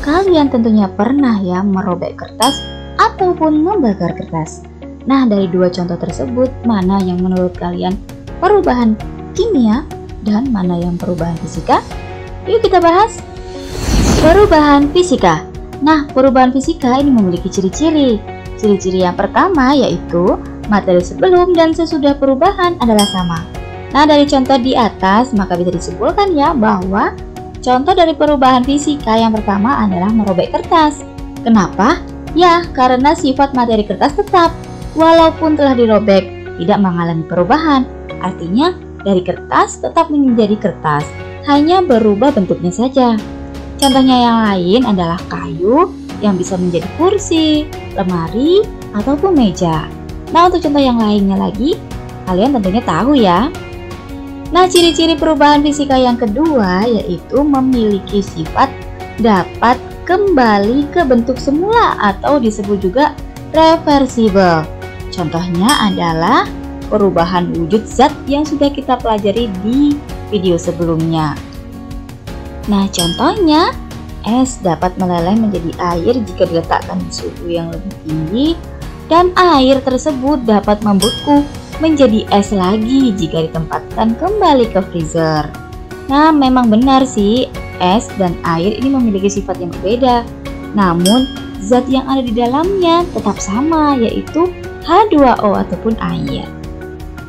Kalian tentunya pernah ya merobek kertas ataupun membakar kertas. Nah, dari dua contoh tersebut, mana yang menurut kalian perubahan kimia dan mana yang perubahan fisika? Yuk kita bahas. Perubahan fisika. Nah, perubahan fisika ini memiliki ciri-ciri. Ciri-ciri yang pertama yaitu materi sebelum dan sesudah perubahan adalah sama. Nah, dari contoh di atas maka bisa disimpulkan ya bahwa contoh dari perubahan fisika yang pertama adalah merobek kertas. Kenapa? Ya, karena sifat materi kertas tetap, walaupun telah dirobek, tidak mengalami perubahan. Artinya, dari kertas tetap menjadi kertas, hanya berubah bentuknya saja. Contohnya yang lain adalah kayu yang bisa menjadi kursi, lemari, ataupun meja. Nah, untuk contoh yang lainnya lagi, kalian tentunya tahu ya. Nah, ciri-ciri perubahan fisika yang kedua yaitu memiliki sifat dapat kembali ke bentuk semula atau disebut juga reversible. Contohnya adalah perubahan wujud zat yang sudah kita pelajari di video sebelumnya. Nah, contohnya es dapat meleleh menjadi air jika diletakkan di suhu yang lebih tinggi, dan air tersebut dapat membeku menjadi es lagi jika ditempatkan kembali ke freezer. Nah, memang benar sih, es dan air ini memiliki sifat yang berbeda. Namun, zat yang ada di dalamnya tetap sama, yaitu H2O ataupun air.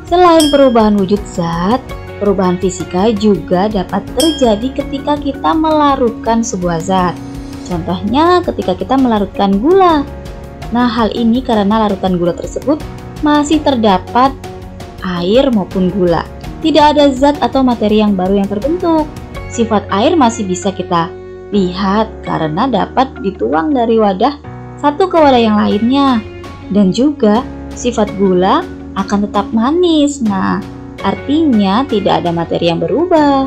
Selain perubahan wujud zat, perubahan fisika juga dapat terjadi ketika kita melarutkan sebuah zat. Contohnya ketika kita melarutkan gula. Nah, hal ini karena larutan gula tersebut masih terdapat air maupun gula. Tidak ada zat atau materi yang baru yang terbentuk. Sifat air masih bisa kita lihat karena dapat dituang dari wadah satu ke wadah yang lainnya. Dan juga sifat gula akan tetap manis. Nah, artinya tidak ada materi yang berubah.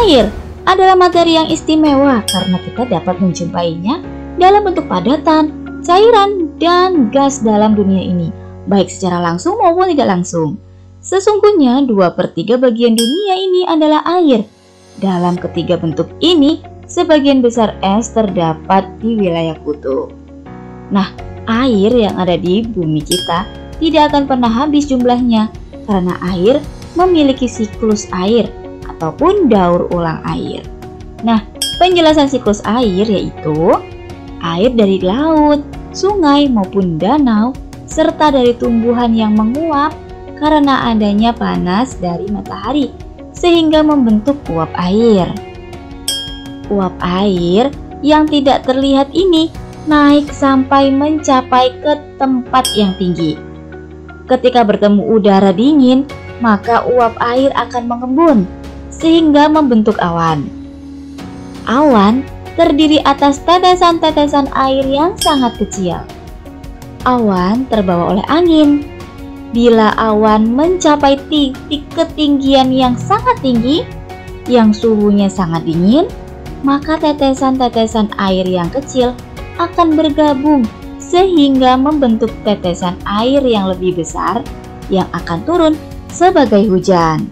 Air adalah materi yang istimewa karena kita dapat menjumpainya dalam bentuk padatan, cairan, dan gas dalam dunia ini, baik secara langsung maupun tidak langsung. Sesungguhnya 2/3 bagian dunia ini adalah air. Dalam ketiga bentuk ini, sebagian besar es terdapat di wilayah kutub. Nah, air yang ada di bumi kita tidak akan pernah habis jumlahnya karena air memiliki siklus air ataupun daur ulang air. Nah, penjelasan siklus air yaitu air dari laut, sungai maupun danau serta dari tumbuhan yang menguap karena adanya panas dari matahari sehingga membentuk uap air. Uap air yang tidak terlihat ini naik sampai mencapai ke tempat yang tinggi. Ketika bertemu udara dingin, maka uap air akan mengembun sehingga membentuk awan. Awan terdiri atas tetesan-tetesan air yang sangat kecil. Awan terbawa oleh angin. Bila awan mencapai titik ketinggian yang sangat tinggi, yang suhunya sangat dingin, maka tetesan-tetesan air yang kecil akan bergabung sehingga membentuk tetesan air yang lebih besar yang akan turun sebagai hujan.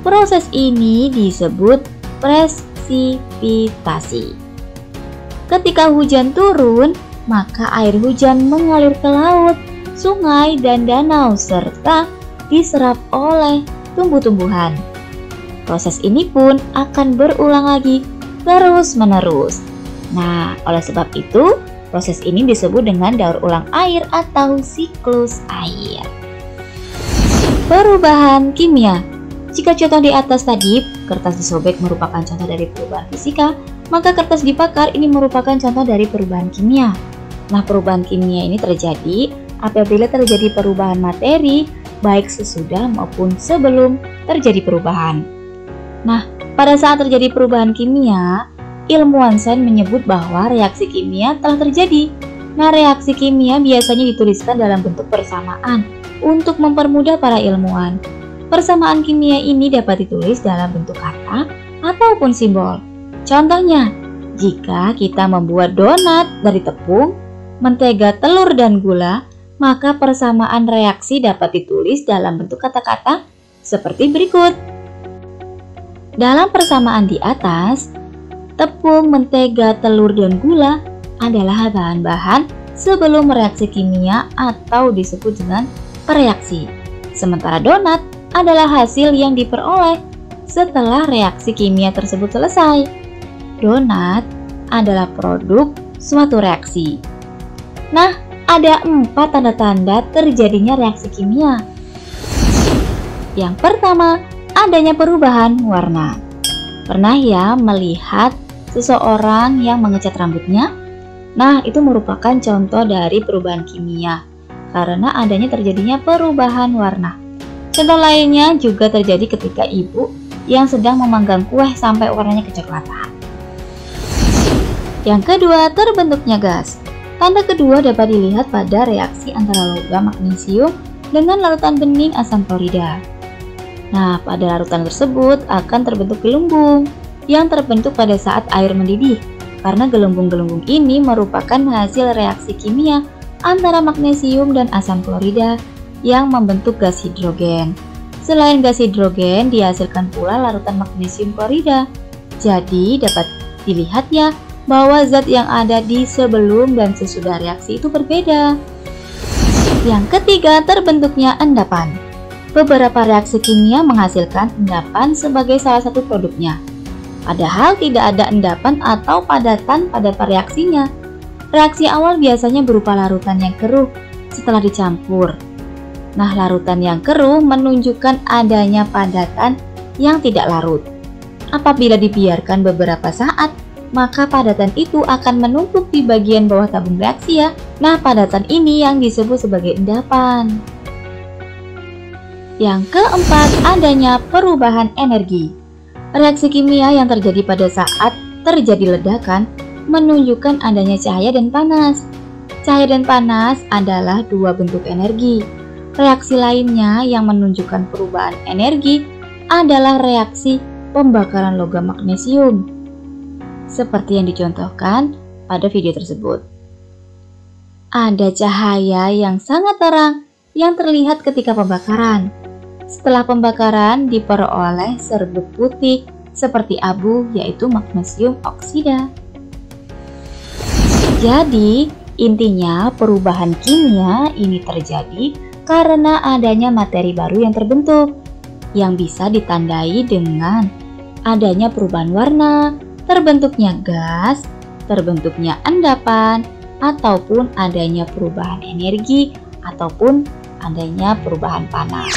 Proses ini disebut presipitasi. Ketika hujan turun, maka air hujan mengalir ke laut, sungai, dan danau serta diserap oleh tumbuh-tumbuhan. Proses ini pun akan berulang lagi terus-menerus. Nah, oleh sebab itu, proses ini disebut dengan daur ulang air atau siklus air. Perubahan kimia. Jika contoh di atas tadi, kertas disobek merupakan contoh dari perubahan fisika, maka kertas dibakar ini merupakan contoh dari perubahan kimia. Nah, perubahan kimia ini terjadi apabila terjadi perubahan materi, baik sesudah maupun sebelum terjadi perubahan. Nah, pada saat terjadi perubahan kimia, ilmuwan sains menyebut bahwa reaksi kimia telah terjadi. Nah, reaksi kimia biasanya dituliskan dalam bentuk persamaan untuk mempermudah para ilmuwan. Persamaan kimia ini dapat ditulis dalam bentuk kata ataupun simbol. Contohnya, jika kita membuat donat dari tepung, mentega, telur, dan gula, maka persamaan reaksi dapat ditulis dalam bentuk kata-kata seperti berikut. Dalam persamaan di atas, tepung, mentega, telur, dan gula adalah bahan-bahan sebelum reaksi kimia atau disebut dengan pereaksi. Sementara donat adalah hasil yang diperoleh setelah reaksi kimia tersebut selesai. Donat adalah produk suatu reaksi. Nah, ada 4 tanda-tanda terjadinya reaksi kimia. Yang pertama, adanya perubahan warna. Pernah ya melihat seseorang yang mengecat rambutnya? Nah, itu merupakan contoh dari perubahan kimia karena adanya terjadinya perubahan warna. Contoh lainnya juga terjadi ketika ibu yang sedang memanggang kue sampai warnanya kecoklatan. Yang kedua, terbentuknya gas. Tanda kedua dapat dilihat pada reaksi antara logam magnesium dengan larutan bening asam klorida. Nah, pada larutan tersebut akan terbentuk gelembung yang terbentuk pada saat air mendidih, karena gelembung-gelembung ini merupakan hasil reaksi kimia antara magnesium dan asam klorida yang membentuk gas hidrogen. Selain gas hidrogen, dihasilkan pula larutan magnesium klorida. Jadi dapat dilihat ya bahwa zat yang ada di sebelum dan sesudah reaksi itu berbeda. Yang ketiga, terbentuknya endapan. Beberapa reaksi kimia menghasilkan endapan sebagai salah satu produknya. Padahal tidak ada endapan atau padatan pada reaksinya. Reaksi awal biasanya berupa larutan yang keruh setelah dicampur. Nah, larutan yang keruh menunjukkan adanya padatan yang tidak larut. Apabila dibiarkan beberapa saat, maka padatan itu akan menumpuk di bagian bawah tabung reaksi ya. Nah, padatan ini yang disebut sebagai endapan. Yang keempat, adanya perubahan energi. Reaksi kimia yang terjadi pada saat terjadi ledakan menunjukkan adanya cahaya dan panas. Cahaya dan panas adalah dua bentuk energi. Reaksi lainnya yang menunjukkan perubahan energi adalah reaksi pembakaran logam magnesium, seperti yang dicontohkan pada video tersebut. Ada cahaya yang sangat terang yang terlihat ketika pembakaran. Setelah pembakaran diperoleh serbuk putih seperti abu, yaitu magnesium oksida. Jadi, intinya perubahan kimia ini terjadi karena adanya materi baru yang terbentuk, yang bisa ditandai dengan adanya perubahan warna, terbentuknya gas, terbentuknya endapan, ataupun adanya perubahan energi, ataupun adanya perubahan panas.